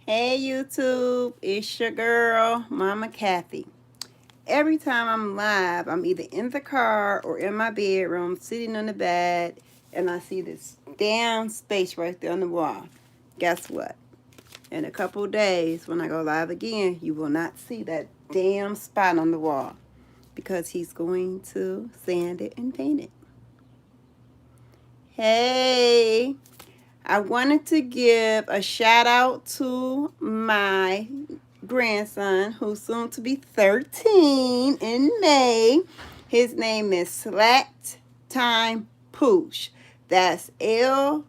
Hey YouTube, it's your girl, Mama Kathy. Every time I'm live, I'm either in the car or in my bedroom, sitting on the bed, and I see this damn space right there on the wall. Guess what? In a couple days, when I go live again, you will not see that damn spot on the wall because he's going to sand it and paint it. Hey, I wanted to give a shout out to my grandson who's soon to be 13 in May. His name is Slat Time Poosh. That's SLATTXPOOSH.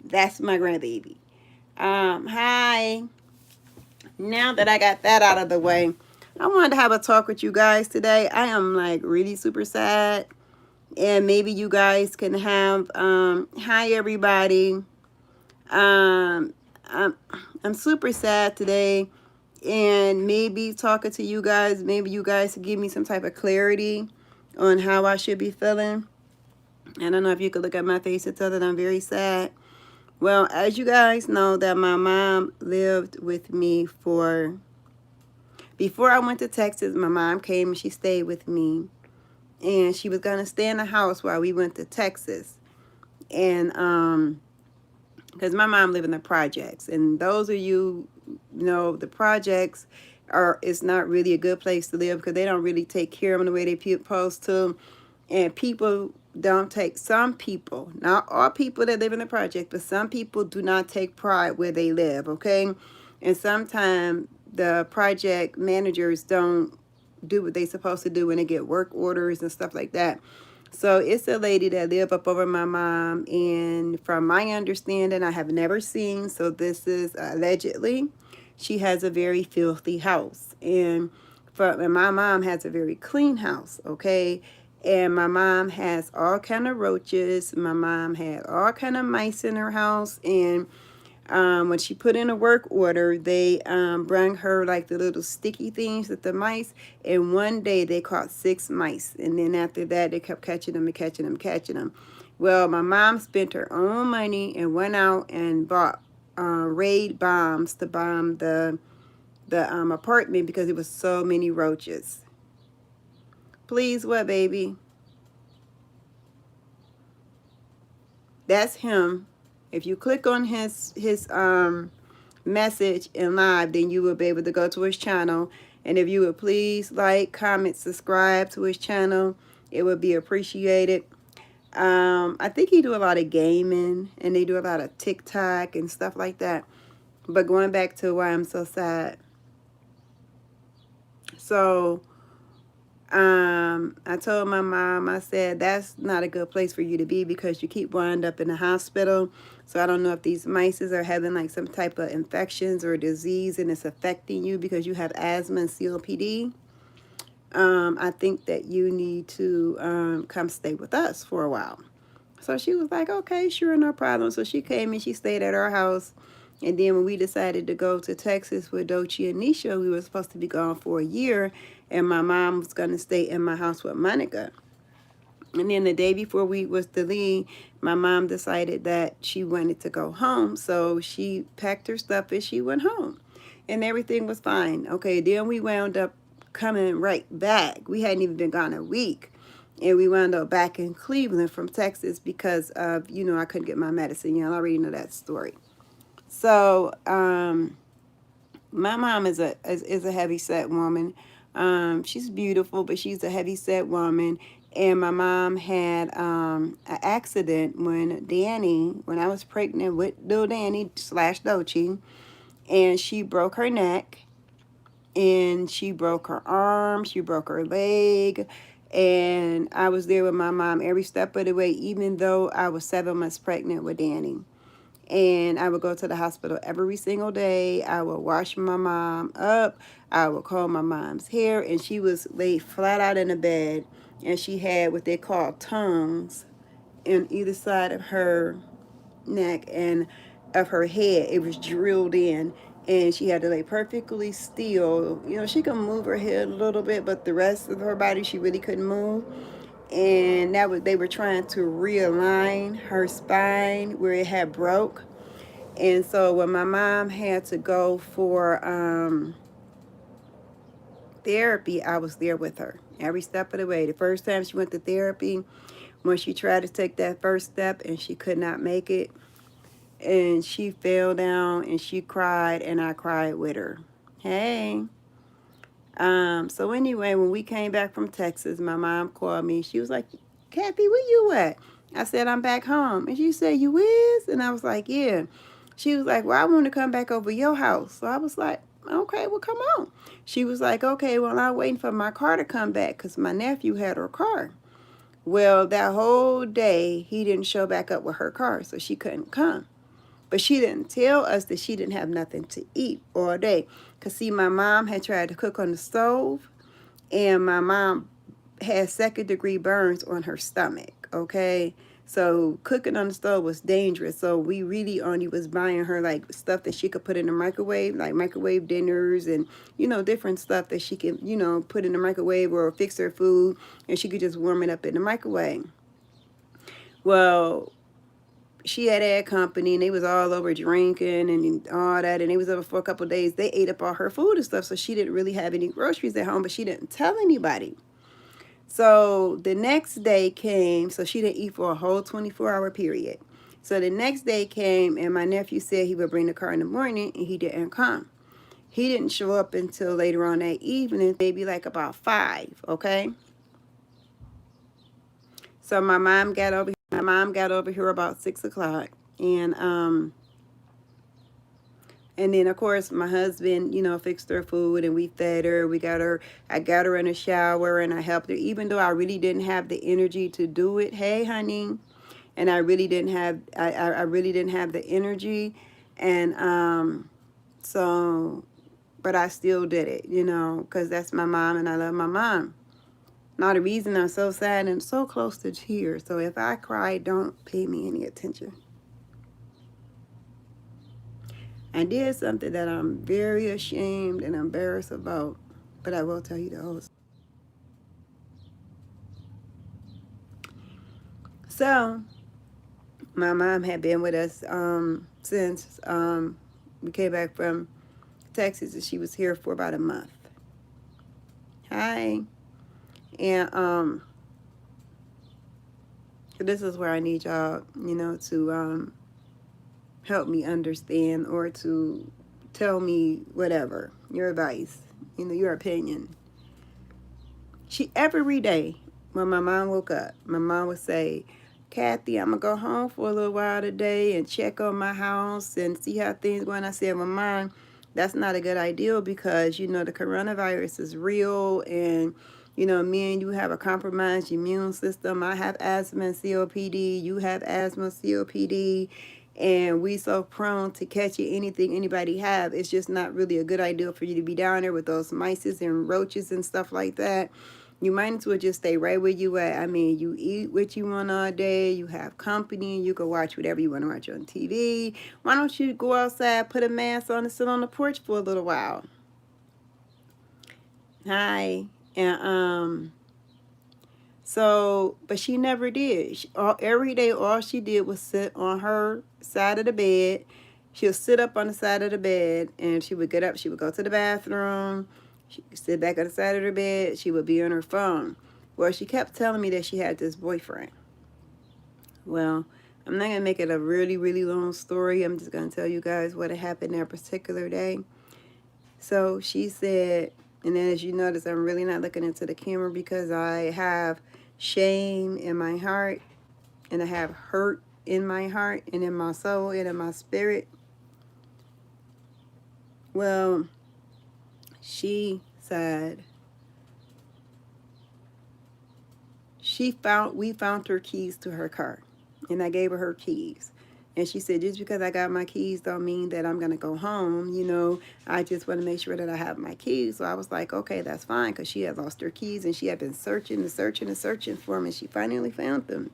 That's my grandbaby. Hi. Now that I got that out of the way, I wanted to have a talk with you guys today. I am like really super sad, and maybe you guys can have hi everybody. um I'm, I'm super sad today, and maybe talking to you guys, maybe you guys can give me some type of clarity on how I should be feeling. I don't know if you could look at my face and tell that I'm very sad. Well, as you guys know, that my mom lived with me for, before I went to Texas, my mom came and she stayed with me, and she was gonna stay in the house while we went to Texas. And because my mom lived in the projects, and those of you know the projects are, it's not really a good place to live because they don't really take care of them the way they're supposed to, and people don't take, some people, not all people that live in the project, but some people do not take pride where they live, okay? And sometimes the project managers don't do what they supposed to do when they get work orders and stuff like that. So it's a lady that lived up over my mom, and from my understanding, I have never seen, so this is allegedly, she has a very filthy house. And my mom has a very clean house, okay? And my mom has all kind of roaches. My mom had all kind of mice in her house, and when she put in a work order, they bring her like the little sticky things with the mice. And one day they caught 6 mice. And then after that, they kept catching them and catching them and catching them. Well, my mom spent her own money and went out and bought raid bombs to bomb the apartment because it was so many roaches. Please, what, baby? That's him. If you click on his message in live, then you will be able to go to his channel. And if you would please like, comment, subscribe to his channel, it would be appreciated. I think he do a lot of gaming, and they do a lot of TikTok and stuff like that. But going back to why I'm so sad. So I told my mom, I said, that's not a good place for you to be because you keep wound up in the hospital. So I don't know if these mice are having like some type of infections or disease and it's affecting you because you have asthma and COPD. I think that you need to come stay with us for a while. So she was like, okay, sure, no problem. So she came and she stayed at our house. And then when we decided to go to Texas with Dochi and Nisha, we were supposed to be gone for a year. And my mom was going to stay in my house with Monica. And then the day before we was to leave, my mom decided that she wanted to go home. So she packed her stuff and she went home. And everything was fine. Okay, then we wound up coming right back. We hadn't even been gone a week. And we wound up back in Cleveland from Texas because of, I couldn't get my medicine. Y'all already know that story. So, my mom is a heavy set woman. She's beautiful, but she's a heavy set woman. And my mom had an accident when I was pregnant with little Danny slash Dochi, and she broke her neck, and she broke her arm, she broke her leg, and I was there with my mom every step of the way, even though I was 7 months pregnant with Danny. And I would go to the hospital every single day. I would wash my mom up. I would comb my mom's hair, and she was laid flat out in the bed, and she had what they call tongues in either side of her neck and of her head. It was drilled in, and she had to lay perfectly still. You know, she could move her head a little bit, but the rest of her body she really couldn't move. And that was, they were trying to realign her spine where it had broke. And so when my mom had to go for therapy, I was there with her every step of the way. The first time she went to therapy, when she tried to take that first step and she could not make it, and she fell down and she cried and I cried with her. Hey. So anyway, when we came back from Texas, my mom called me. She was like, Kathy, where you at? I said, I'm back home. And she said, you is? And I was like, yeah. She was like, well, I want to come back over your house. So I was like, okay, well, come on. She was like, okay, well, I'm waiting for my car to come back because my nephew had her car. Well, that whole day, he didn't show back up with her car, so she couldn't come. But she didn't tell us that she didn't have nothing to eat all day. Because, see, my mom had tried to cook on the stove, and my mom had second-degree burns on her stomach, okay? So cooking on the stove was dangerous. So we really only was buying her, like, stuff that she could put in the microwave, like microwave dinners and, you know, different stuff that she could, you know, put in the microwave or fix her food, and she could just warm it up in the microwave. Well, she had company and they was all over drinking and all that, and they was over for a couple of days. They ate up all her food and stuff, so she didn't really have any groceries at home, but she didn't tell anybody. So the next day came, so she didn't eat for a whole 24-hour period. So the next day came, and my nephew said he would bring the car in the morning, and he didn't come. He didn't show up until later on that evening, maybe like about 5, okay? So my mom got over here about 6 o'clock, and then of course my husband, you know, fixed her food and we fed her. I got her in a shower and I helped her, even though I really didn't have the energy to do it. Hey, honey. And I really didn't have I really didn't have the energy, and so, but I still did it, you know, because that's my mom and I love my mom. Now, the reason I'm so sad and so close to tears, so if I cry, don't pay me any attention. I did something that I'm very ashamed and embarrassed about, but I will tell you the whole story. So, my mom had been with us since we came back from Texas, and she was here for about a month. Hi. And this is where I need y'all, you know, to help me understand or to tell me whatever, your advice, you know, your opinion. She, every day when my mom woke up, my mom would say, Kathy, I'm going to go home for a little while today and check on my house and see how things going. I said, well, Mom, that's not a good idea because, you know, the coronavirus is real, and, you know, me and you have a compromised immune system. I have asthma and COPD. You have asthma, COPD. And we so prone to catching anything anybody have. It's just not really a good idea for you to be down there with those mice and roaches and stuff like that. You might as well just stay right where you at. I mean, you eat what you want all day. You have company. You can watch whatever you want to watch on TV. Why don't you go outside, put a mask on, and sit on the porch for a little while? Hi. And so, but she never did. Every day, all she did was sit on her side of the bed. She'll sit up on the side of the bed, and she would get up. She would go to the bathroom. She would sit back on the side of her bed. She would be on her phone. Well, she kept telling me that she had this boyfriend. Well, I'm not going to make it a really, really long story. I'm just going to tell you guys what had happened that particular day. So she said, and then as you notice, I'm really not looking into the camera because I have shame in my heart, and I have hurt in my heart and in my soul and in my spirit. Well, she said we found her keys to her car, and I gave her keys. And she said, just because I got my keys don't mean that I'm going to go home. You know, I just want to make sure that I have my keys. So I was like, okay, that's fine, because she had lost her keys, and she had been searching and searching and searching for them, and she finally found them.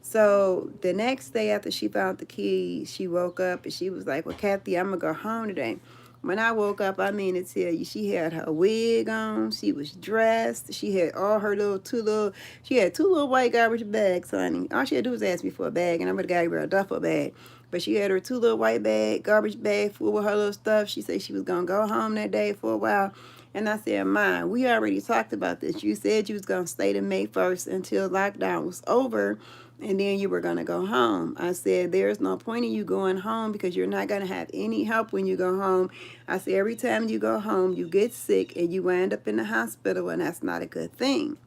So the next day after she found the keys, she woke up and she was like, well, Kathy, I'm going to go home today. When I woke up, I mean to tell you, she had her wig on. She was dressed. She had all her she had two little white garbage bags, honey. All she had to do was ask me for a bag, and I would have got her a duffel bag. But she had her two little garbage bag full with her little stuff. She said she was going to go home that day for a while. And I said, Ma, we already talked about this. You said you was going to stay to May 1st until lockdown was over, and then you were going to go home. I said, there's no point in you going home because you're not going to have any help when you go home. I said, every time you go home, you get sick and you wind up in the hospital, and that's not a good thing.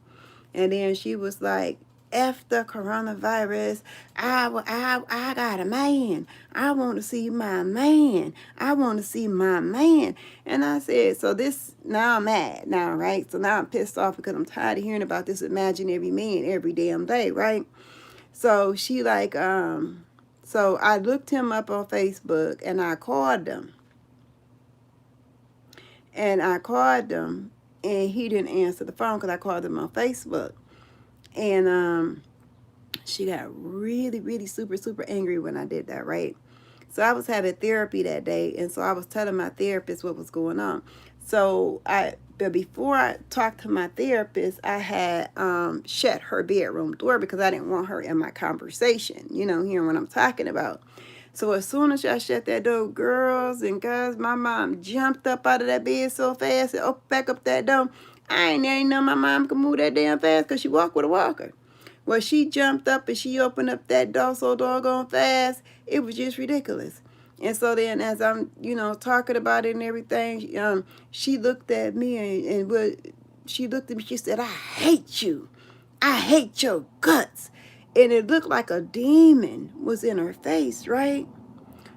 And then she was like, F the coronavirus. I got a man. I want to see my man. I want to see my man. And I said, so this, now I'm mad now, right? So now I'm pissed off because I'm tired of hearing about this imaginary man every damn day, right? So she like, so I looked him up on Facebook and I called him. And he didn't answer the phone because I called him on Facebook. And she got really, really super, super angry when I did that, right? So I was having therapy that day, and so I was telling my therapist what was going on. But before I talked to my therapist, I had shut her bedroom door because I didn't want her in my conversation, hearing what I'm talking about. So as soon as I shut that door, girls and guys, my mom jumped up out of that bed so fast and opened back up that door. I ain't know my mom could move that damn fast because she walked with a walker. Well, she jumped up and she opened up that door so doggone fast, it was just ridiculous. And so then as I'm, talking about it and everything, she looked at me she looked at me, she said, I hate you. I hate your guts. And it looked like a demon was in her face, right?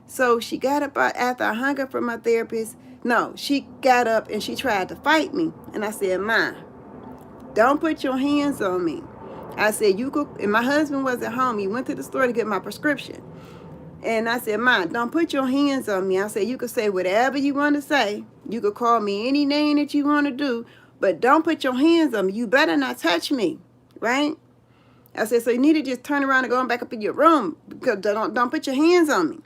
So she got up after I hung up from my therapist. No, she got up and she tried to fight me. And I said, Ma, don't put your hands on me. I said, you could, and my husband was at home. He went to the store to get my prescription. And I said, Ma, don't put your hands on me. I said, you could say whatever you want to say. You could call me any name that you want to do, but don't put your hands on me. You better not touch me, right? I said, so you need to just turn around and go on back up in your room because don't put your hands on me.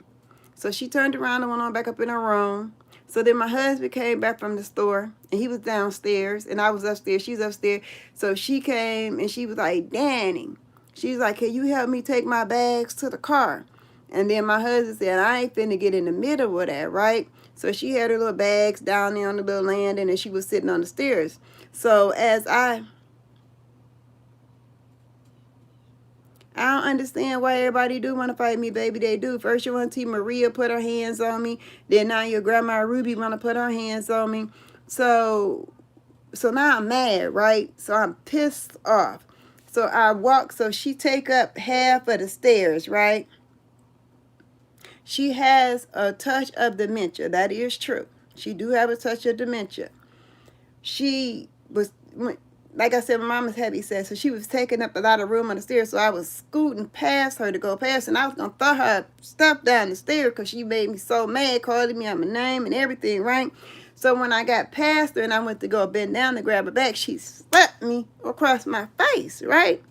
So she turned around and went on back up in her room. So then my husband came back from the store, and he was downstairs, and I was upstairs. She's upstairs. So she came, and she was like, Danny. She's like, can you help me take my bags to the car? And then my husband said, I ain't finna get in the middle of that, right? So she had her little bags down there on the little landing, and she was sitting on the stairs. So I don't understand why everybody do want to fight me, baby. They do. First you want to see Maria put her hands on me. Then now your grandma Ruby want to put her hands on me. So now I'm mad, right? So I'm pissed off. So she take up half of the stairs, right? She has a touch of dementia. That is true. She do have a touch of dementia. She was, like I said, my mama's heavy set, so she was taking up a lot of room on the stairs, so I was scooting past her to go past, and I was going to throw her stuff down the stairs because she made me so mad, calling me out my name and everything, right? So when I got past her and I went to go bend down to grab her back, she slapped me across my face, right?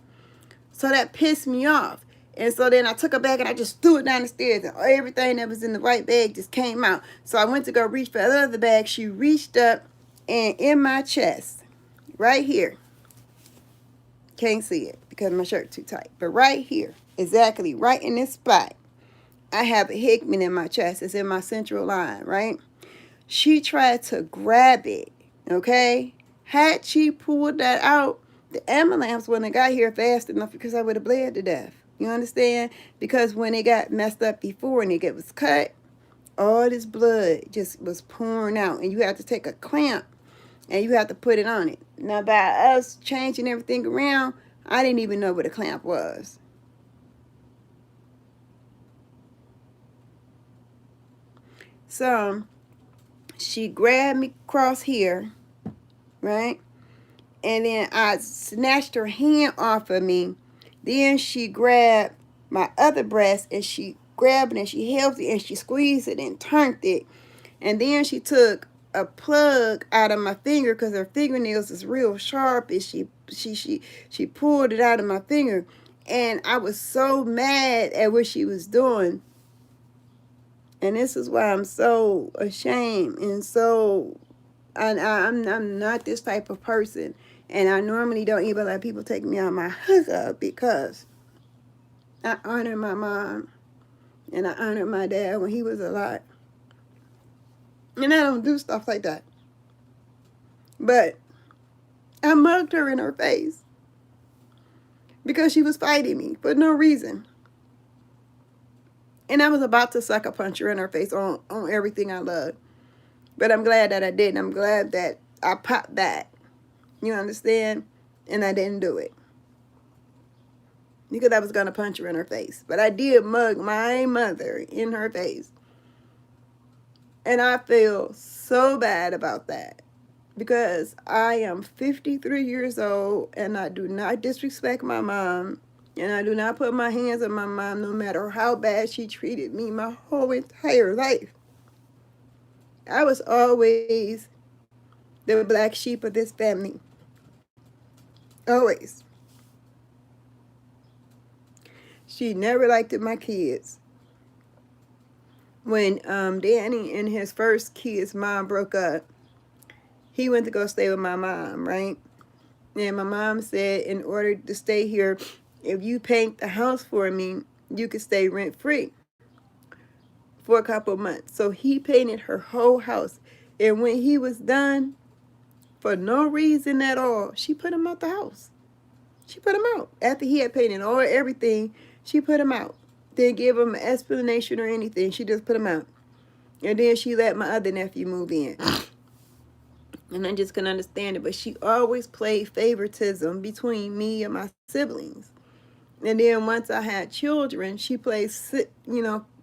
So that pissed me off. And so then I took her back and I just threw it down the stairs, and everything that was in the white bag just came out. So I went to go reach for the other bag. She reached up, and in my chest, right here, can't see it because my shirt too tight, but right here, exactly right in this spot, I have a Hickman in my chest. It's in my central line, right? She tried to grab it, okay? Had she pulled that out, the ambulance wouldn't have got here fast enough because I would have bled to death. You understand? Because when it got messed up before and it was cut, all this blood just was pouring out, and you had to take a clamp and you have to put it on it. Now, by us changing everything around, I didn't even know what a clamp was. So she grabbed me across here, right? And then I snatched her hand off of me. Then she grabbed my other breast, and she grabbed it and she held it and she squeezed it and turned it. And then she took a plug out of my finger because her fingernails is real sharp, and she pulled it out of my finger, And I was so mad at what she was doing. And this is why I'm so ashamed and so I'm not this type of person. And I normally don't even let people take me out my hookup because I honor my mom and I honor my dad when he was alive. And I don't do stuff like that. But I mugged her in her face because she was fighting me for no reason. And I was about to sucker punch her in her face on everything I love. But I'm glad that I didn't. I'm glad that I popped back. You understand? And I didn't do it. Because I was going to punch her in her face. But I did mug my mother in her face. And I feel so bad about that. Because I am 53 years old and I do not disrespect my mom. And I do not put my hands on my mom no matter how bad she treated me my whole entire life. I was always the black sheep of this family. Always. She never liked my kids. When Danny and his first kid's mom broke up, he went to go stay with my mom, right? And my mom said, in order to stay here, if you paint the house for me, you could stay rent-free for a couple of months. So he painted her whole house. And when he was done, for no reason at all, she put him out the house. She put him out. After he had painted all everything, she put him out. Didn't give him an explanation or anything. She just put him out. And then she let my other nephew move in. And I just couldn't understand it. But she always played favoritism between me and my siblings. And then once I had children, she played,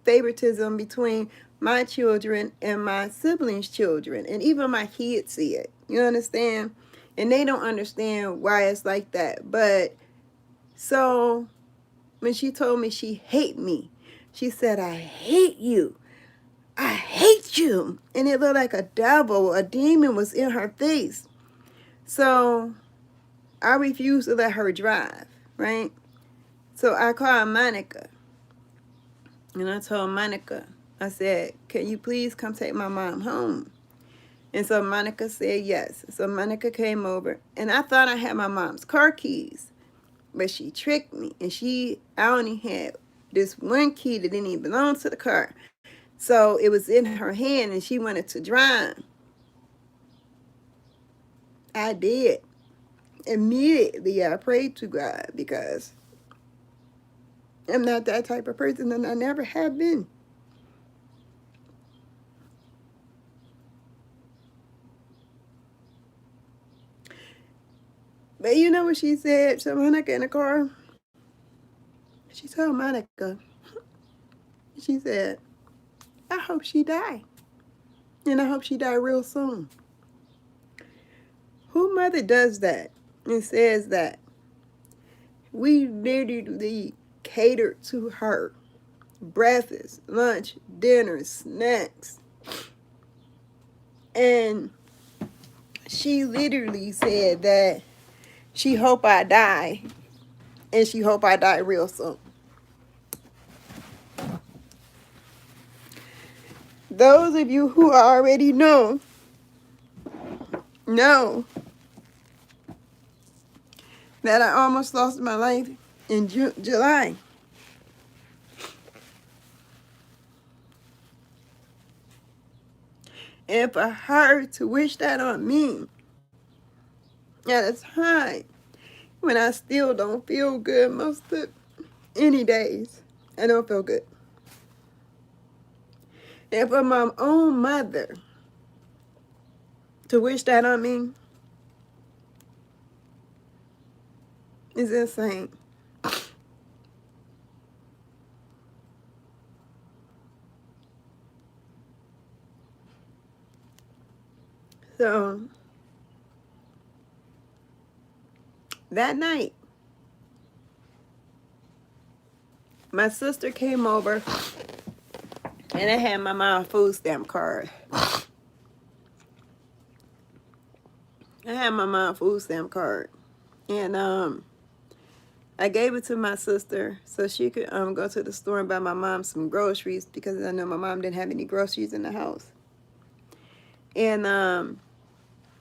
favoritism between my children and my siblings' children. And even my kids see it. You understand? And they don't understand why it's like that. But so when she told me she hate me, she said, I hate you. I hate you. And it looked like a devil, a demon was in her face. So I refused to let her drive, right? So I called Monica. And I told Monica, I said, can you please come take my mom home? And so Monica said yes. So Monica came over. And I thought I had my mom's car keys. But she tricked me. And I only had this one key that didn't even belong to the car. So it was in her hand and she wanted to drive. I did. Immediately I prayed to God because I'm not that type of person and I never have been. But you know what she said to Monica in the car? She told Monica, she said, I hope she die. And I hope she die real soon. Who mother does that and says that? We literally catered to her. Breakfast, lunch, dinner, snacks. And she literally said that she hope I die. And she hope I die real soon. Those of you who already know that I almost lost my life in July. And for her to wish that on me at a time when I still don't feel good most of any days, I don't feel good. And for my own mother to wish that on me is insane. So that night, my sister came over and I had my mom's food stamp card. I had my mom's food stamp card. And I gave it to my sister so she could go to the store and buy my mom some groceries because I know my mom didn't have any groceries in the house. And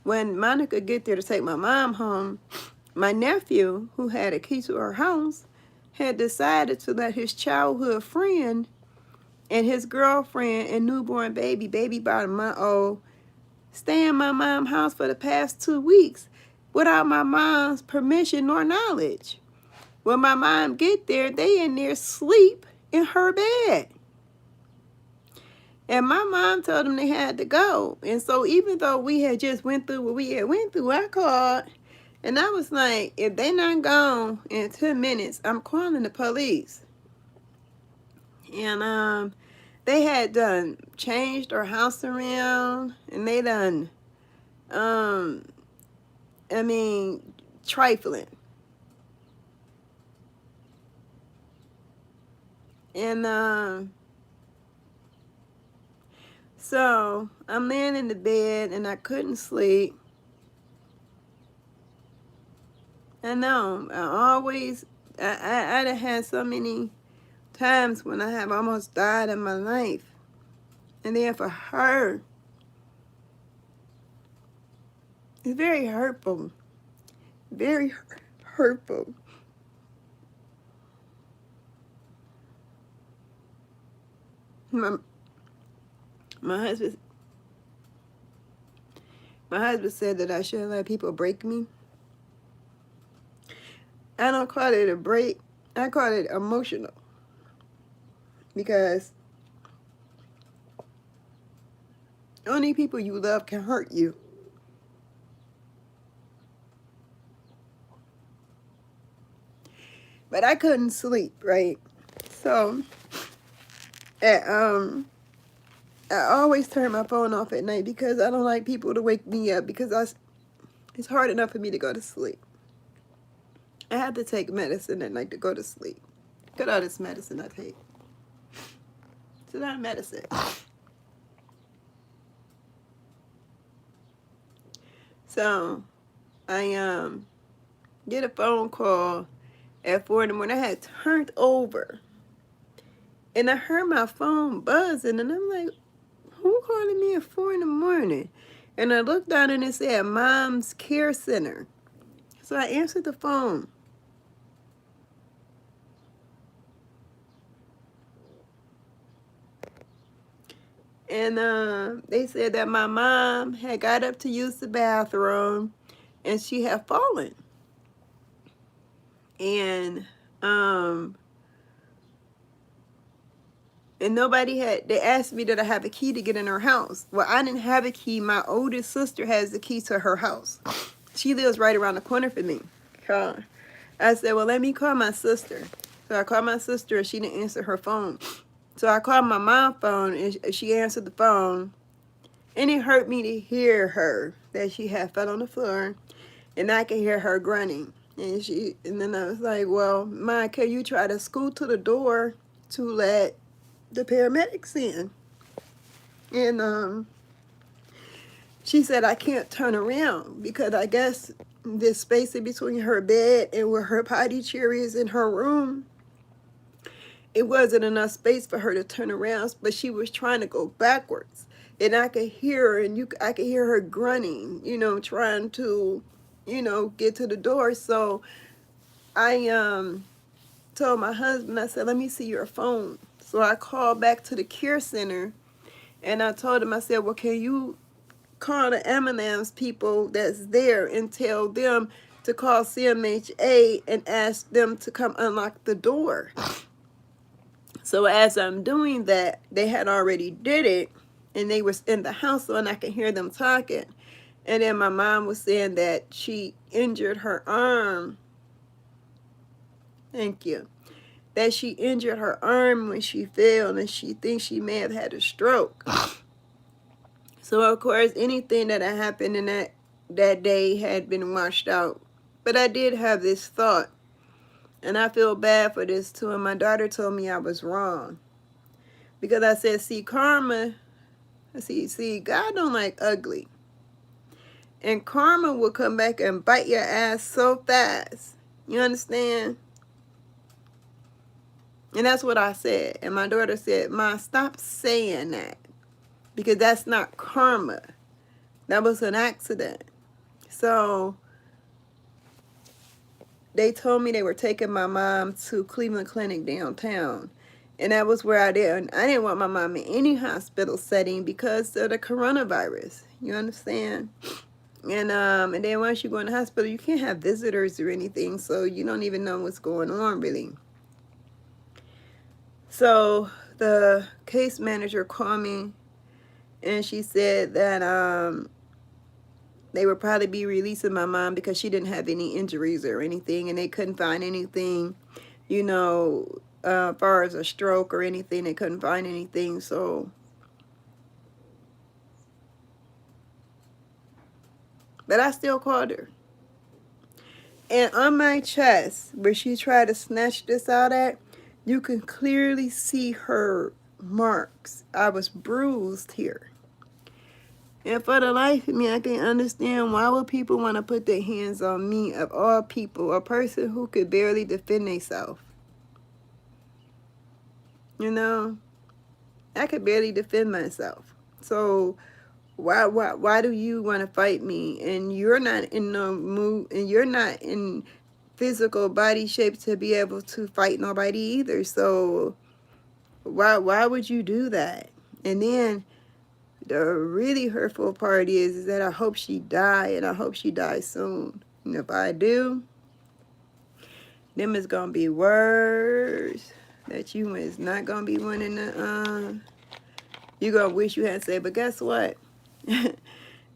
when Monica get there to take my mom home, my nephew, who had a key to her house, had decided to let his childhood friend and his girlfriend and newborn baby about a month old, stay in my mom's house for the past 2 weeks without my mom's permission nor knowledge. When my mom get there, they in there sleep in her bed. And my mom told them they had to go. And so even though we had just went through what we had went through, I called and I was like, if they not gone in 10 minutes, I'm calling the police. And they had done changed our house around, and they done trifling. And so I'm laying in the bed and I couldn't sleep. I know, I done had so many times when I have almost died in my life. And then for her, it's very hurtful. Very hurtful. My husband said that I shouldn't let people break me. I don't call it a break. I call it emotional. Because only people you love can hurt you. But I couldn't sleep, right? So, I always turn my phone off at night because I don't like people to wake me up because it's hard enough for me to go to sleep. I have to take medicine at night to go to sleep. Look at all this medicine I take. It's not medicine. So, I get a phone call at 4 in the morning. I had turned over. And I heard my phone buzzing. And I'm like, who calling me at 4 in the morning? And I looked down and it said Mom's Care Center. So I answered the phone. And they said that my mom had got up to use the bathroom and she had fallen. And they asked me did I have a key to get in her house. Well, I didn't have a key. My oldest sister has the key to her house. She lives right around the corner from me. I said, well, let me call my sister. So I called my sister and she didn't answer her phone. So I called my mom's phone and she answered the phone. And it hurt me to hear her, that she had fell on the floor. And I could hear her grunting. And then I was like, well, Ma, can you try to scoot to the door to let the paramedics in? And she said I can't turn around because I guess this space in between her bed and where her potty chair is in her room, it wasn't enough space for her to turn around, but she was trying to go backwards. And I could hear her, and I could hear her grunting, trying to, get to the door. So I told my husband, I said, let me see your phone. So I called back to the care center, and I told him, I said, well, can you call the ambulance people that's there and tell them to call CMHA and ask them to come unlock the door? So as I'm doing that, they had already did it, and they was in the house, and I could hear them talking. And then my mom was saying that she injured her arm. Thank you. That she injured her arm when she fell, and she thinks she may have had a stroke. So of course, anything that had happened in that day had been washed out. But I did have this thought, and I feel bad for this too. And my daughter told me I was wrong, because I said, see, karma. See, God don't like ugly, and karma will come back and bite your ass so fast. You understand? And that's what I said. And my daughter said, "Ma, stop saying that. Because that's not karma. That was an accident." So they told me they were taking my mom to Cleveland Clinic downtown. And that was where I didn't want my mom in any hospital setting because of the coronavirus. You understand? And then once you go in the hospital, you can't have visitors or anything, so you don't even know what's going on really. So the case manager called me, and she said that they would probably be releasing my mom because she didn't have any injuries or anything, and they couldn't find anything, as far as a stroke or anything. They couldn't find anything. So, but I still called her. And on my chest, where she tried to snatch this out at, you can clearly see her marks. I was bruised here. And for the life of me, I can't understand why would people want to put their hands on me, of all people, a person who could barely defend themselves. You know, I could barely defend myself. So why do you want to fight me? And you're not in the mood, and you're not in physical body shape to be able to fight nobody either. So why would you do that? And then the really hurtful part is that I hope she die, and I hope she dies soon. And if I do, them is gonna be words that you is not gonna be wanting to you gonna wish you hadn't said. But guess what?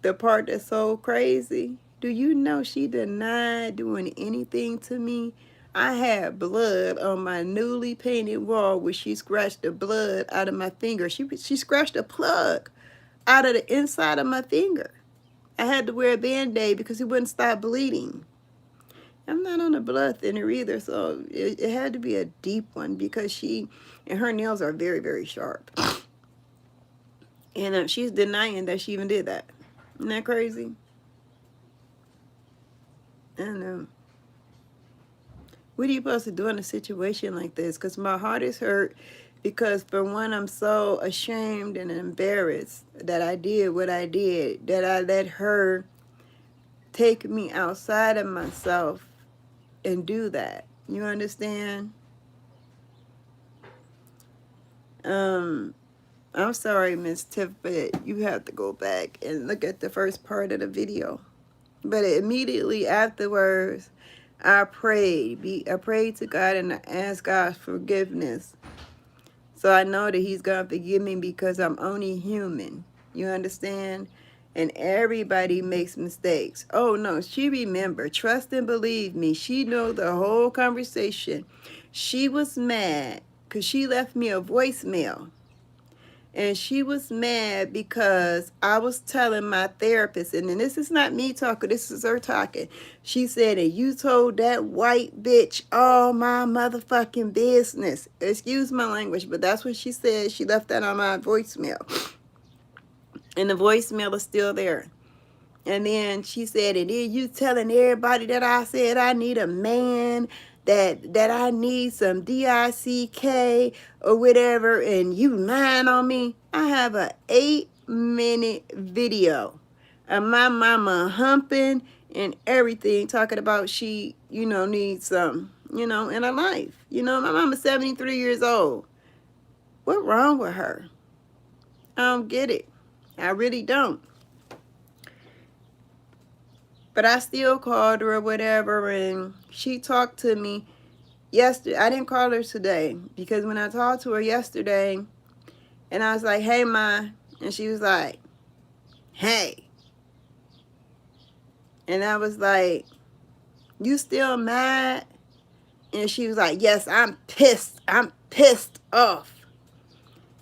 The part that's so crazy, do you know she denied doing anything to me? I had blood on my newly painted wall where she scratched the blood out of my finger. She scratched a plug out of the inside of my finger. I had to wear a Band-Aid because it wouldn't stop bleeding. I'm not on a blood thinner either, so it had to be a deep one because her nails are very, very sharp. And she's denying that she even did that. Isn't that crazy? I don't know. What are you supposed to do in a situation like this? Because my heart is hurt because, for one, I'm so ashamed and embarrassed that I did what I did, that I let her take me outside of myself and do that. You understand? I'm sorry, Miss Tiff, but you have to go back and look at the first part of the video. But immediately afterwards, I prayed. I prayed to God and I asked God forgiveness. So I know that He's going to forgive me because I'm only human. You understand? And everybody makes mistakes. Oh, no, she remembered. Trust and believe me. She knew the whole conversation. She was mad because she left me a voicemail. And she was mad because I was telling my therapist, and then this is not me talking, this is her talking. She said, "And you told that white bitch all my motherfucking business." Excuse my language, but that's what she said. She left that on my voicemail. And the voicemail is still there. And then she said, "And then you telling everybody that I said I need a man, that I need some DICK or whatever, and you lying on me." I have a 8-minute video of my mama humping and everything, talking about she, needs some, in her life. My mama's 73 years old. What wrong with her? I don't get it. I really don't. But I still called her or whatever, and she talked to me yesterday. I didn't call her today because when I talked to her yesterday, and I was like, "Hey, Ma," and she was like, "Hey." And I was like, "You still mad?" And she was like, "Yes, I'm pissed. I'm pissed off.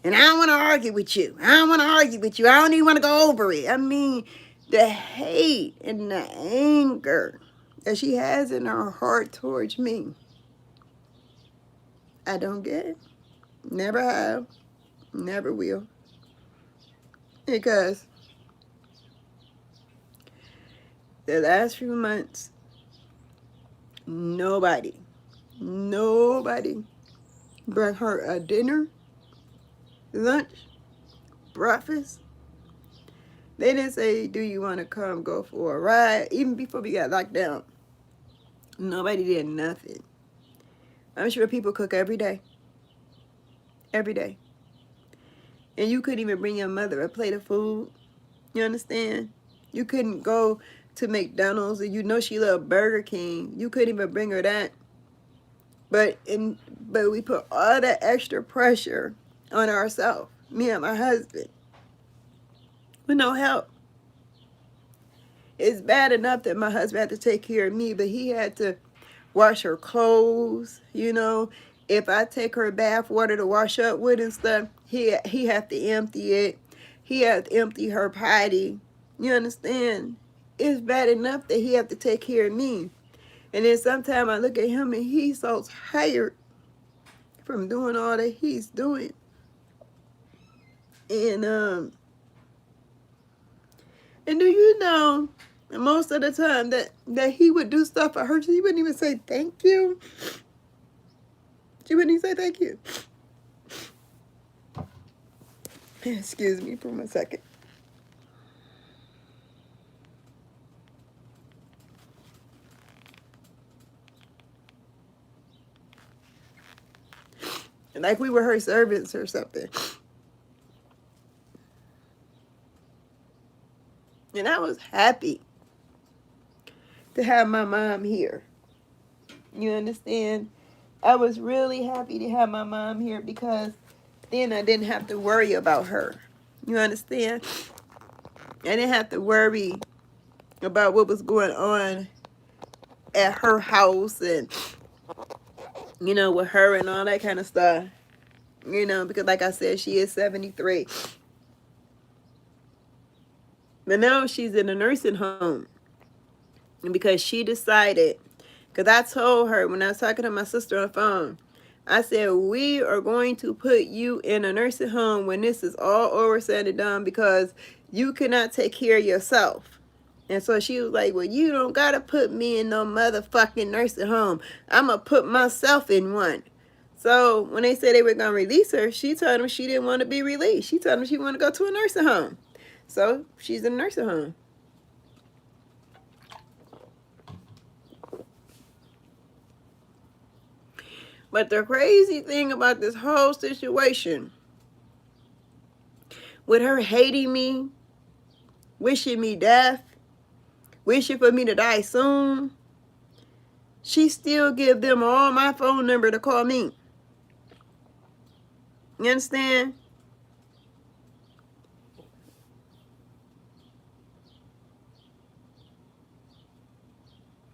And I don't want to argue with you. I don't want to argue with you. I don't even want to go over it." I mean, the hate and the anger that she has in her heart towards me, I don't get it. Never have. Never will. Because the last few months, nobody bring her a dinner, lunch, breakfast. They didn't say, do you want to come go for a ride? Even before we got locked down, nobody did nothing. I'm sure people cook every day. Every day. And you couldn't even bring your mother a plate of food. You understand? You couldn't go to McDonald's and you know she loved Burger King. You couldn't even bring her that. But we put all that extra pressure on ourselves, me and my husband, with no help. It's bad enough that my husband had to take care of me, but he had to wash her clothes, you know. If I take her bath water to wash up with and stuff, he had to empty it. He had to empty her potty. You understand? It's bad enough that he had to take care of me. And then sometimes I look at him and he's so tired from doing all that he's doing. And do you know, most of the time that he would do stuff for her, she wouldn't even say thank you. She wouldn't even say thank you. Excuse me for one second. Like we were her servants or something. And I was happy to have my mom here. You understand? I was really happy to have my mom here because then I didn't have to worry about her. You understand? I didn't have to worry about what was going on at her house and, you know, with her and all that kind of stuff. You know, because like I said, she is 73. But now she's in a nursing home. And because she decided, because I told her when I was talking to my sister on the phone, I said, we are going to put you in a nursing home when this is all over, said and done, because you cannot take care of yourself. And so she was like, well, you don't got to put me in no motherfucking nursing home. I'm going to put myself in one. So when they said they were going to release her, she told them she didn't want to be released. She told them she wanted to go to a nursing home. So she's in a nursing home. But the crazy thing about this whole situation, with her hating me, wishing me death, wishing for me to die soon, she still give them all my phone number to call me. You understand?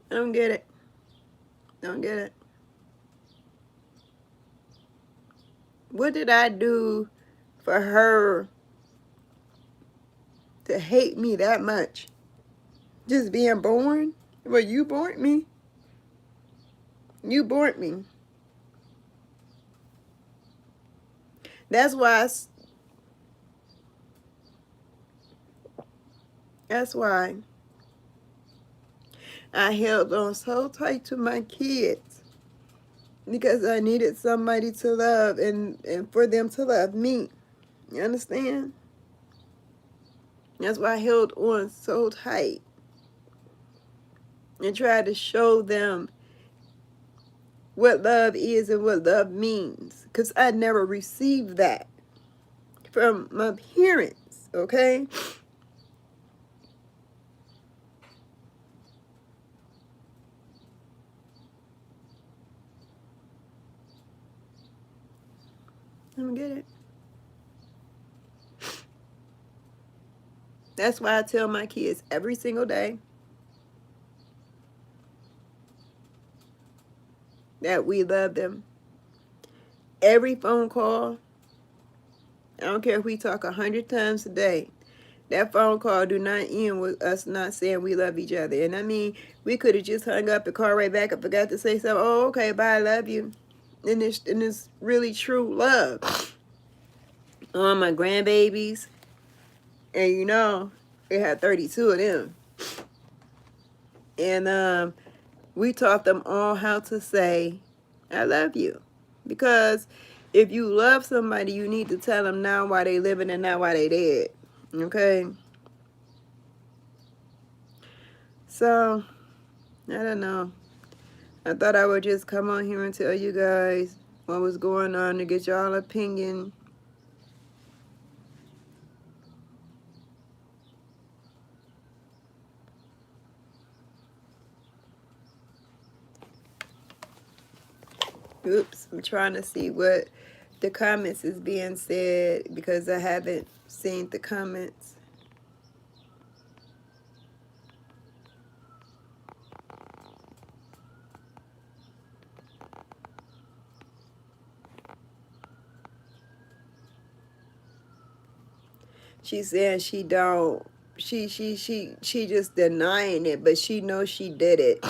I don't get it. Don't get it. What did I do for her to hate me that much? Just being born? Well, you born me. You born me. That's why I held on so tight to my kids, because I needed somebody to love and for them to love me. You understand? That's why I held on so tight and tried to show them what love is and what love means, because I never received that from my parents, okay? I don't get it. That's why I tell my kids every single day that we love them. Every phone call, I don't care if we talk 100 times a day, that phone call do not end with us not saying we love each other. And I mean, we could have just hung up and called right back and forgot to say something. Oh, okay, bye, I love you. And it's really true love. On my grandbabies, and you know, they had 32 of them. And we taught them all how to say, I love you. Because if you love somebody, you need to tell them now why they living and not why they dead. Okay? So, I don't know. I thought I would just come on here and tell you guys what was going on to get y'all opinion. Oops, I'm trying to see what the comments is being said because I haven't seen the comments. She's saying she don't. She just denying it, but she knows she did it.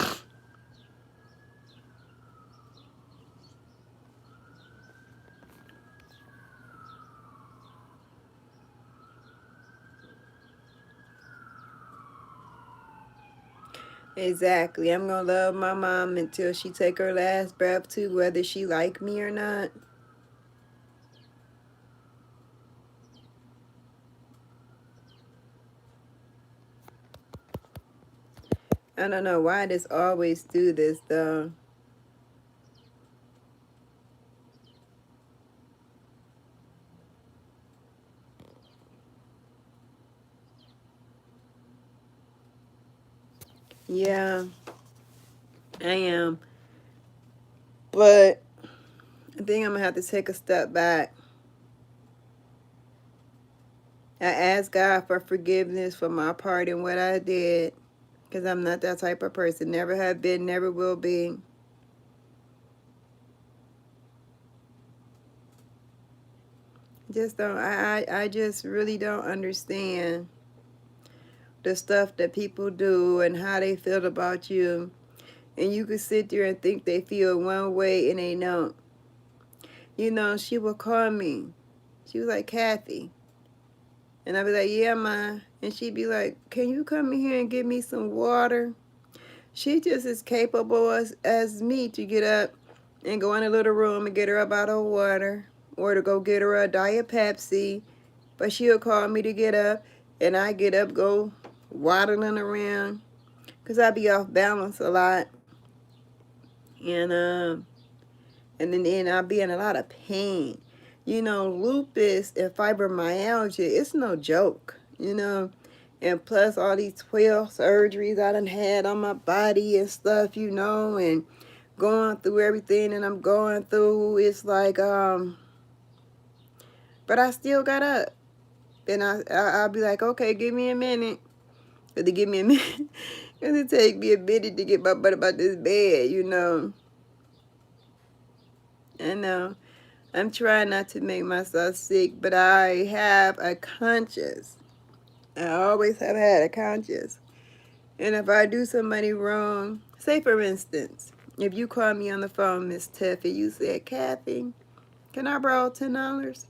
Exactly. I'm gonna love my mom until she take her last breath too, whether she like me or not. I don't know why this always do this though. Yeah, I am. But I think I'm gonna have to take a step back. I ask God for forgiveness for my part in what I did. Because I'm not that type of person. Never have been, never will be. Just don't, I just really don't understand the stuff that people do and how they feel about you. And you could sit there and think they feel one way and they don't. You know, she would call me. She was like, Kathy. And I'd be like, yeah, ma. And she'd be like, can you come in here and give me some water? She just as capable as me to get up and go in a little room and get her a bottle of water or to go get her a Diet Pepsi. But she'll call me to get up and I get up, go waddling around because I be off balance a lot. And then I'll be in a lot of pain. You know, lupus and fibromyalgia, it's no joke, you know. And plus all these 12 surgeries I done had on my body and stuff, you know, and going through everything that I'm going through. It's like, but I still got up. And I'll be like, okay, give me a minute. But to give me a minute, it'll take me a minute to get my butt about this bed, you know. I know. I'm trying not to make myself sick, but I have a conscience. I always have had a conscience. And if I do somebody wrong, say for instance, if you call me on the phone, Miss Tiff, and you said, Kathy, can I borrow $10?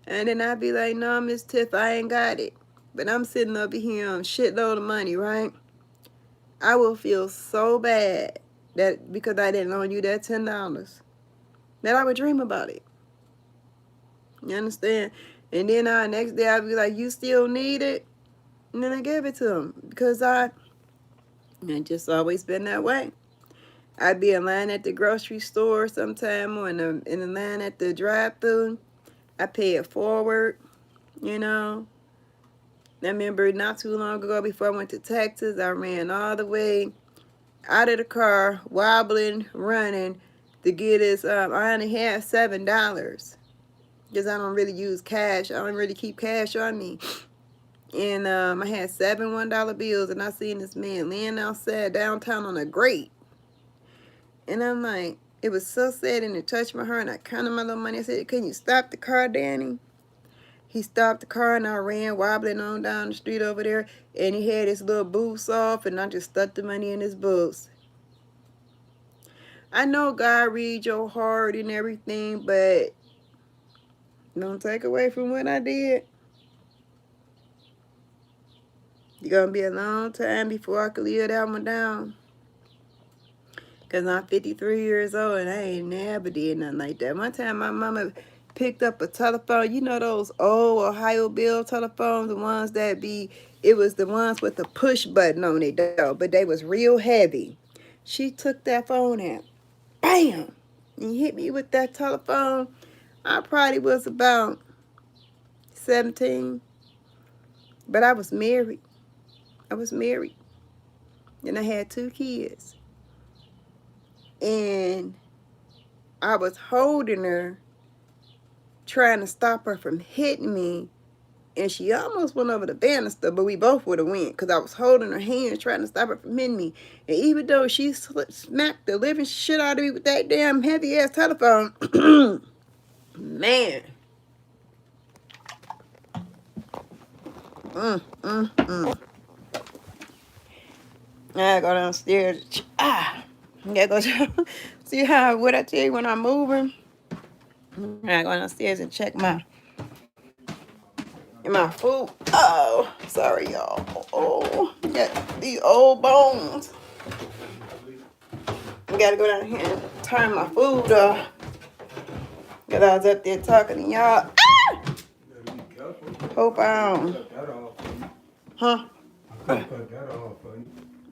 And then I'd be like, no, Miss Tiff, I ain't got it. But I'm sitting up here on a shitload of money, right? I will feel so bad that because I didn't loan you that $10, that I would dream about it. You understand? And then next day I'd be like, you still need it? And then I gave it to him because I just always been that way. I'd be in line at the grocery store sometime or in the line at the drive-thru. I pay it forward, you know. I remember not too long ago before I went to Texas, I ran all the way out of the car, wobbling, running to get his, I only had $7 because I don't really use cash. I don't really keep cash on me. And I had 7 $1 bills, and I seen this man laying outside downtown on a grate. And I'm like, it was so sad, and it touched my heart, and I counted my little money. I said, can you stop the car, Danny? He stopped the car, and I ran wobbling on down the street over there, and he had his little boots off, and I just stuck the money in his boots. I know God reads your heart and everything, but don't take away from what I did. It's going to be a long time before I can live that one down. Because I'm 53 years old and I ain't never did nothing like that. One time my mama picked up a telephone. You know those old Ohio Bill telephones, the ones that it was the ones with the push button on it though, but they was real heavy. She took that phone and bam, and hit me with that telephone. I probably was about 17, but I was married. I was married. And I had 2 kids. And I was holding her, trying to stop her from hitting me. And she almost went over the banister, but we both would have went because I was holding her hand, trying to stop her from hitting me. And even though she smacked the living shit out of me with that damn heavy-ass telephone, man. I gotta go downstairs. I gotta go see how, what I tell you when I'm moving. I gotta go downstairs and check my food. Oh, sorry, y'all. Oh, got these old bones. I gotta go down here and turn my food off. Because I was up there talking to y'all. Ah! Hope I don't. Huh?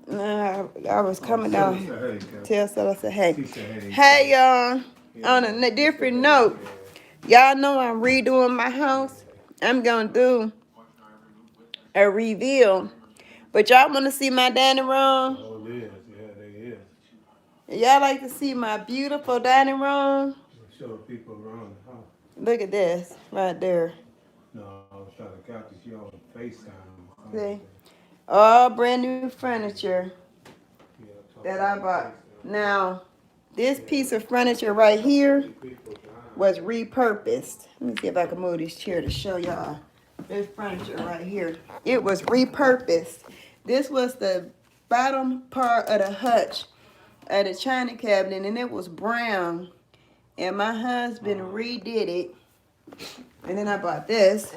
Nah, I was coming down. Tell Stella, I said, hey. Hey, y'all. On a different note, y'all know I'm redoing my house. I'm going to do a reveal. But y'all want to see my dining room? Oh, it is. Yeah, they is. Y'all like to see my beautiful dining room? Show people around the house. Look at this right there. No, I was trying to capture you on FaceTime. See? All brand new furniture that I bought. Now, this piece of furniture right here was repurposed. Let me see if I can move this chair to show y'all. This furniture right here. It was repurposed. This was the bottom part of the hutch of the china cabinet, and it was brown. And my husband redid it. And then I bought this.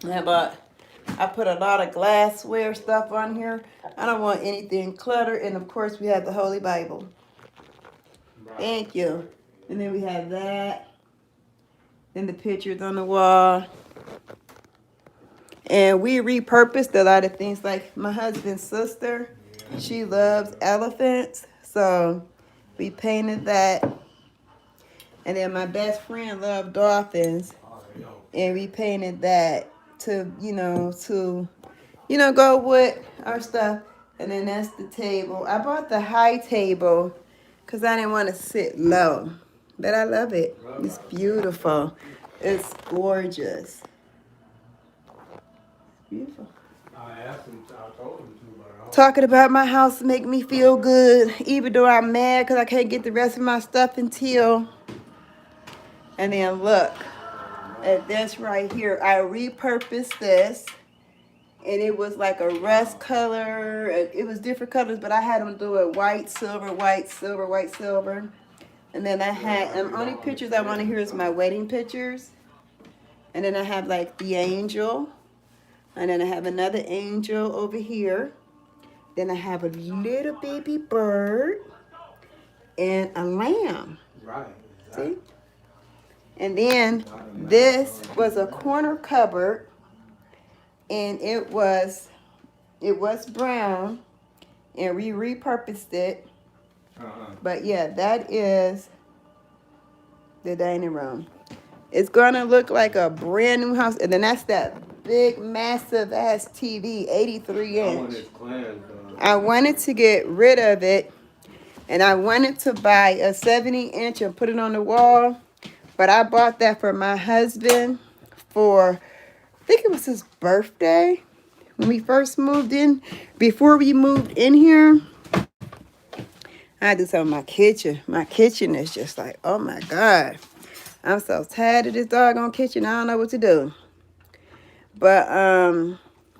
And I put a lot of glassware stuff on here. I don't want anything cluttered. And of course we have the Holy Bible. Thank you. And then we have that. Then the pictures on the wall. And we repurposed a lot of things. Like my husband's sister, she loves elephants. So we painted that. And then my best friend loved dolphins. And we painted that to go with our stuff. And then that's the table. I bought the high table because I didn't want to sit low. But I love it. It's beautiful. It's gorgeous. Beautiful. I told him to, Talking about my house make me feel good, even though I'm mad because I can't get the rest of my stuff until. And then look at this right here. I repurposed this, and it was like a rust color. It was different colors, but I had them do it white, silver, white, silver, white, silver. And then I had, only pictures I want to hear is my wedding pictures. And then I have like the angel. And then I have another angel over here. Then I have a little baby bird and a lamb. Right. See? And then this was a corner cupboard. And it was brown. And we repurposed it. But yeah, that is the dining room. It's gonna look like a brand new house. And then that's that big, massive ass TV, 83 inch. I wanted to get rid of it, and I wanted to buy a 70 inch and put it on the wall, but I bought that for my husband for, I think it was his birthday when we first moved in. Before we moved in here, I do something in my kitchen. My kitchen is just like, oh my God. I'm so tired of this doggone kitchen. I don't know what to do. But,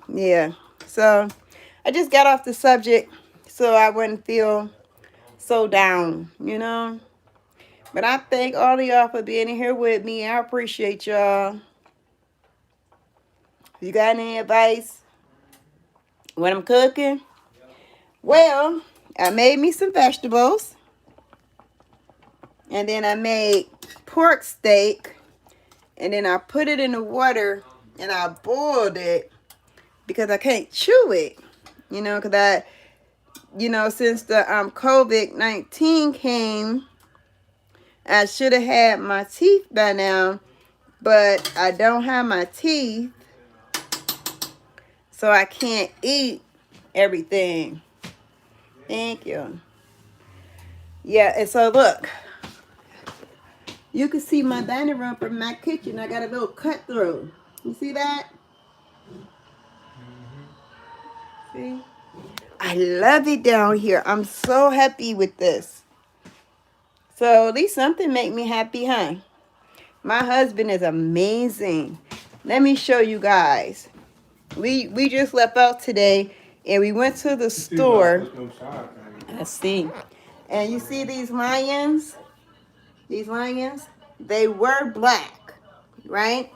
yeah. So, I just got off the subject so I wouldn't feel so down, But I thank all of y'all for being here with me. I appreciate y'all. You got any advice when I'm cooking? Well, I made me some vegetables. And then I made pork steak. And then I put it in the water and I boiled it because I can't chew it. Because since the COVID-19 came, I should have had my teeth by now, but I don't have my teeth, so I can't eat everything. Thank you. Yeah, and so look, you can see my dining room from my kitchen. I got a little cut through. You see that? See? I love it down here. I'm so happy with this. So at least something make me happy, huh? My husband is amazing. Let me show you guys. We just left out today and we went to the store. Let's see. And you see these lions? These lions? They were black, right?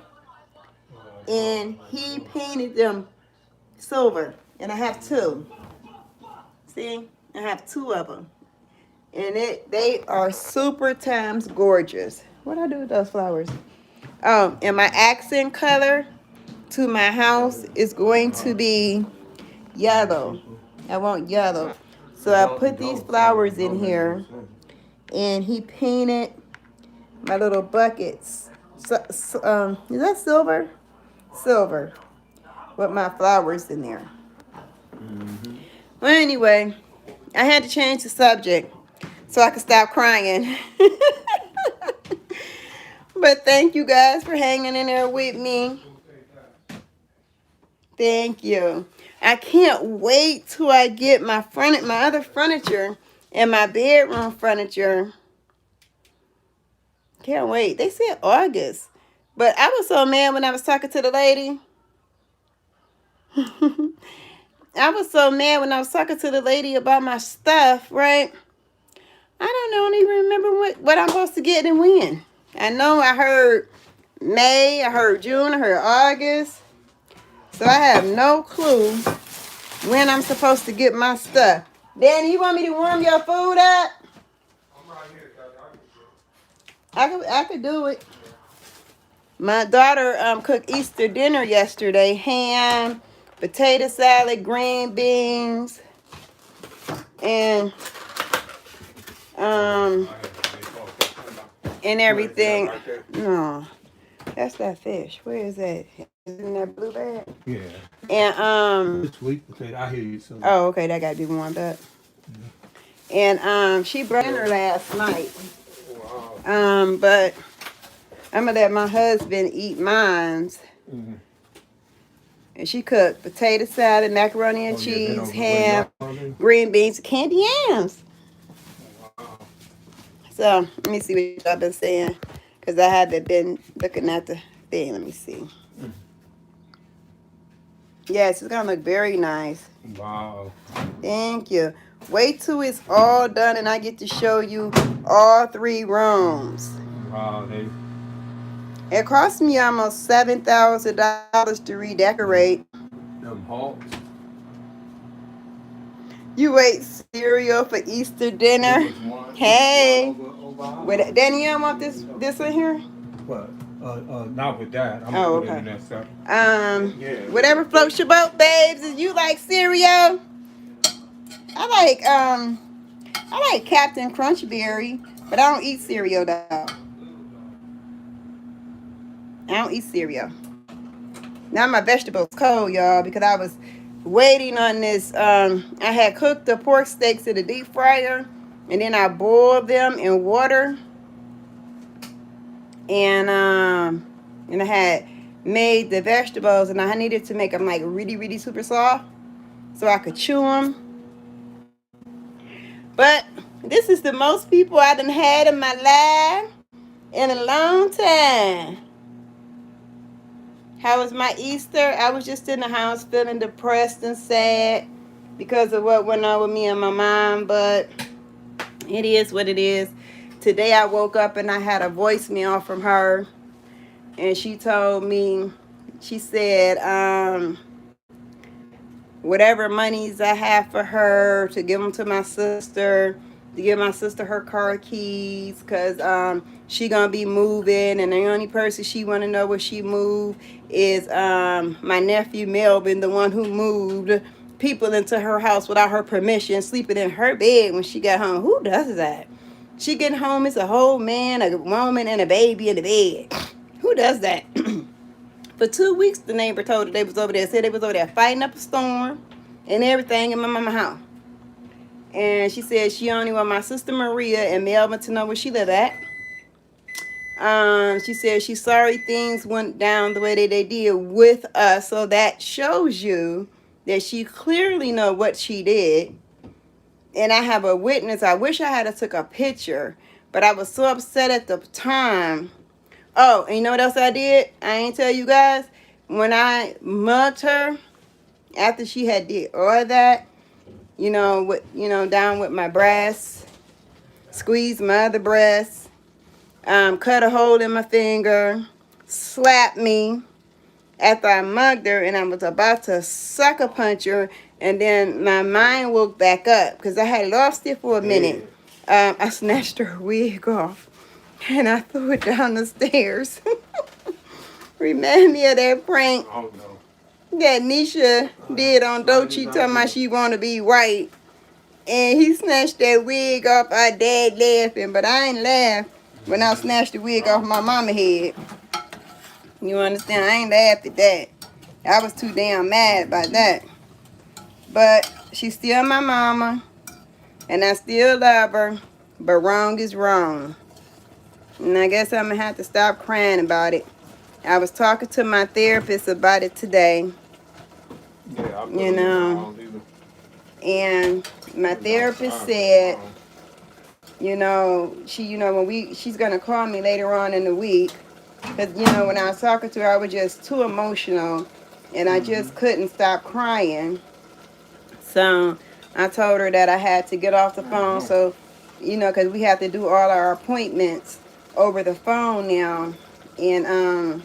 And he painted them silver. And I have two. See? I have two of them. And they are super times gorgeous. What do I do with those flowers? And my accent color to my house is going to be yellow. I want yellow. So I put these flowers in here. And he painted my little buckets. Is that silver? Silver. With my flowers in there. Well, anyway, I had to change the subject so I could stop crying. But thank you guys for hanging in there with me. Thank you. I can't wait till I get my other furniture and my bedroom furniture. Can't wait. They said August. But I was so mad when I was talking to the lady. I was so mad when I was talking to the lady about my stuff, right? I don't even remember what I'm supposed to get and when. I know I heard May, I heard June, I heard August. So I have no clue when I'm supposed to get my stuff. Danny, you want me to warm your food up? I could do it. My daughter cooked Easter dinner yesterday. Ham, potato salad, green beans, and everything. No, that's that fish. Where is that? Is it in that blue bag? Yeah. And Sweet potato. I hear you. So. oh, okay, that gotta be warmed up. And she brought dinner last night. But I'm gonna let my husband eat mine. Mm-hmm. And she cooked potato salad, macaroni and cheese, ham, green beans, candy yams. Wow. So let me see what y'all been saying, because I haven't been looking at the thing. Let me see. Yes, it's gonna look very nice. Wow. Thank you. Wait till it's all done and I get to show you all 3 rooms. Wow, it cost me almost $7,000 to redecorate. Them hawks. You ate cereal for Easter dinner? Hey. Wait, Danny, you don't want this in here? What? Not with that. I'm gonna put it in that stuff. Whatever floats your boat, babes. If you like cereal, I like Captain Crunchberry, but I don't eat cereal though. I don't eat cereal. Now my vegetables cold, y'all, because I was waiting on this. I had cooked the pork steaks in the deep fryer, and then I boiled them in water, and I had made the vegetables, and I needed to make them like really, really super soft so I could chew them. But this is the most people I done had in my life in a long time. How was my Easter? I was just in the house feeling depressed and sad because of what went on with me and my mom, but it is what it is. Today I woke up and I had a voicemail from her, and she told me, she said, whatever monies I have for her to give them to my sister, to give my sister her car keys, because she gonna be moving, and the only person she want to know where she moved is my nephew Melvin, the one who moved people into her house without her permission, sleeping in her bed when she got home. Who does that? She getting home, it's a whole man, a woman, and a baby in the bed. Who does that? For 2 weeks, the neighbor told her they was over there. Said they was over there fighting up a storm and everything in my mama's house. And she said she only want my sister Maria and Melvin to know where she live at. She said she's sorry things went down the way they did with us. So that shows you that she clearly know what she did. And I have a witness. I wish I had took a picture, but I was so upset at the time. Oh, and you know what else I did? I ain't tell you guys. When I mugged her, after she had did all that, down with my breast, squeezed my other breast, cut a hole in my finger, slapped me after I mugged her, and I was about to sucker punch her, and then my mind woke back up because I had lost it for a minute. I snatched her wig off and I threw it down the stairs. Remind me of that prank that Nisha did on Dochi, talking about she want to be white. And he snatched that wig off. Our dad laughing, but I ain't laugh when I snatched the wig off my mama head. You understand? I ain't laughed at that. I was too damn mad about that. But she's still my mama, and I still love her, but wrong is wrong. And I guess I'm going to have to stop crying about it. I was talking to my therapist about it today. Yeah, and my therapist said, she's going to call me later on in the week. Because, when I was talking to her, I was just too emotional. And I just couldn't stop crying. So I told her that I had to get off the phone. So, because we have to do all our appointments over the phone now. And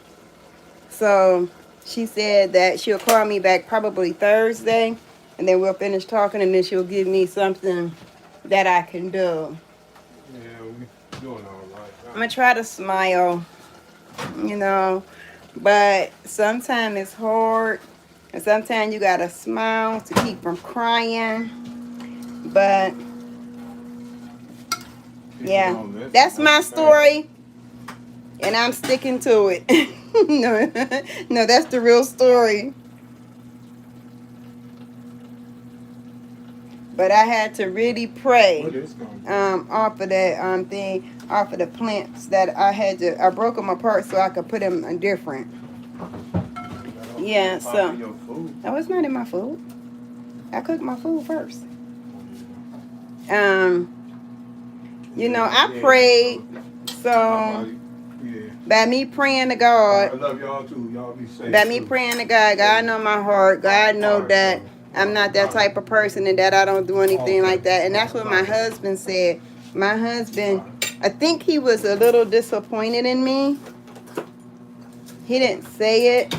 so she said that she'll call me back probably Thursday. And then we'll finish talking. And then she'll give me something that I can do. Yeah, we're doing all right. I'm going to try to smile. But sometimes it's hard, and sometimes you gotta smile to keep from crying. But yeah, that's my story, and I'm sticking to it. No, that's the real story. But I had to really pray off of that thing, off of the plants that I broke them apart so I could put them in different. Yeah, so that was not in my food. I cooked my food first. I prayed, so by me praying to God, I love y'all too. Y'all be safe. By me praying to God, God know my heart. God know that I'm not that type of person and that I don't do anything like that. And that's what my husband said. My husband, I think he was a little disappointed in me. He didn't say it.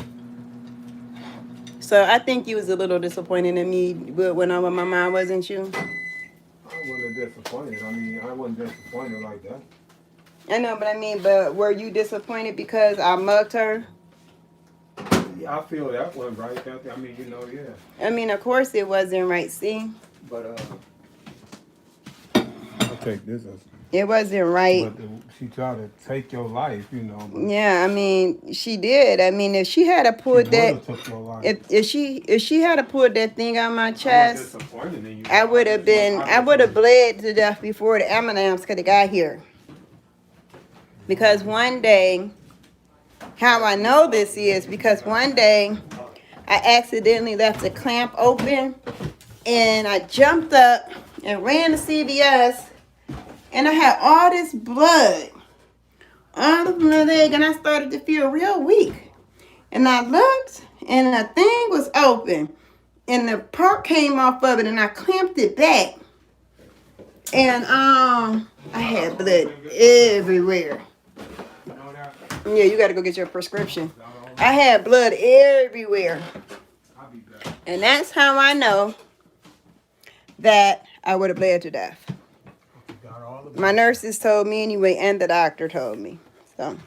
So I think he was a little disappointed in me when I was my mom, wasn't you? I wasn't disappointed. I wasn't disappointed like that. I know, but were you disappointed because I mugged her? Yeah, I feel that one right. Yeah. Of course it wasn't right, see? But I'll take this as. It wasn't right. But she tried to take your life, Yeah, she did. If she had pulled that, if she had pulled that thing out my chest, I would have bled to death before the ambulance could have got here. Because one day, how I know this is because one day I accidentally left the clamp open and I jumped up and ran to CVS and I had all this blood on the leg and I started to feel real weak. And I looked and the thing was open and the part came off of it and I clamped it back. And I had blood everywhere. Yeah, you got to go get your prescription. I had blood everywhere. And that's how I know that I would have bled to death. My nurses told me anyway, and the doctor told me. So,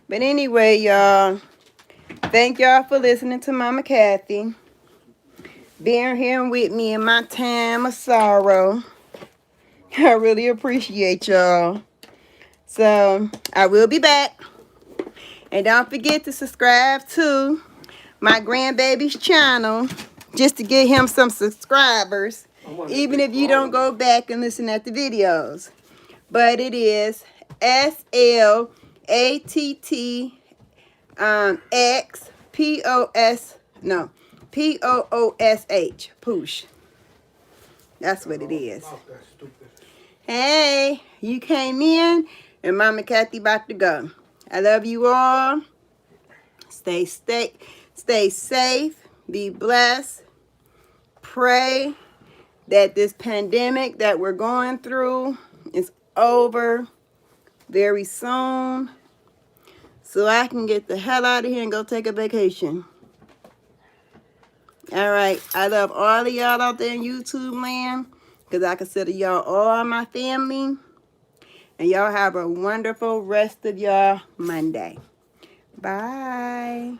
but anyway, y'all, thank y'all for listening to Mama Kathy, being here with me in my time of sorrow. I really appreciate y'all. So, I will be back. And don't forget to subscribe to my grandbaby's channel just to get him some subscribers, even if you don't go back and listen at the videos. But it is SLATT X POS no POOSH Poosh. That's what it is. Hey, you came in and Mama Kathy about to go. I love you all. Stay safe. Be blessed. Pray that this pandemic that we're going through is over very soon, so I can get the hell out of here and go take a vacation. All right. I love all of y'all out there in YouTube land, because I consider y'all all my family. And y'all have a wonderful rest of y'all Monday. Bye.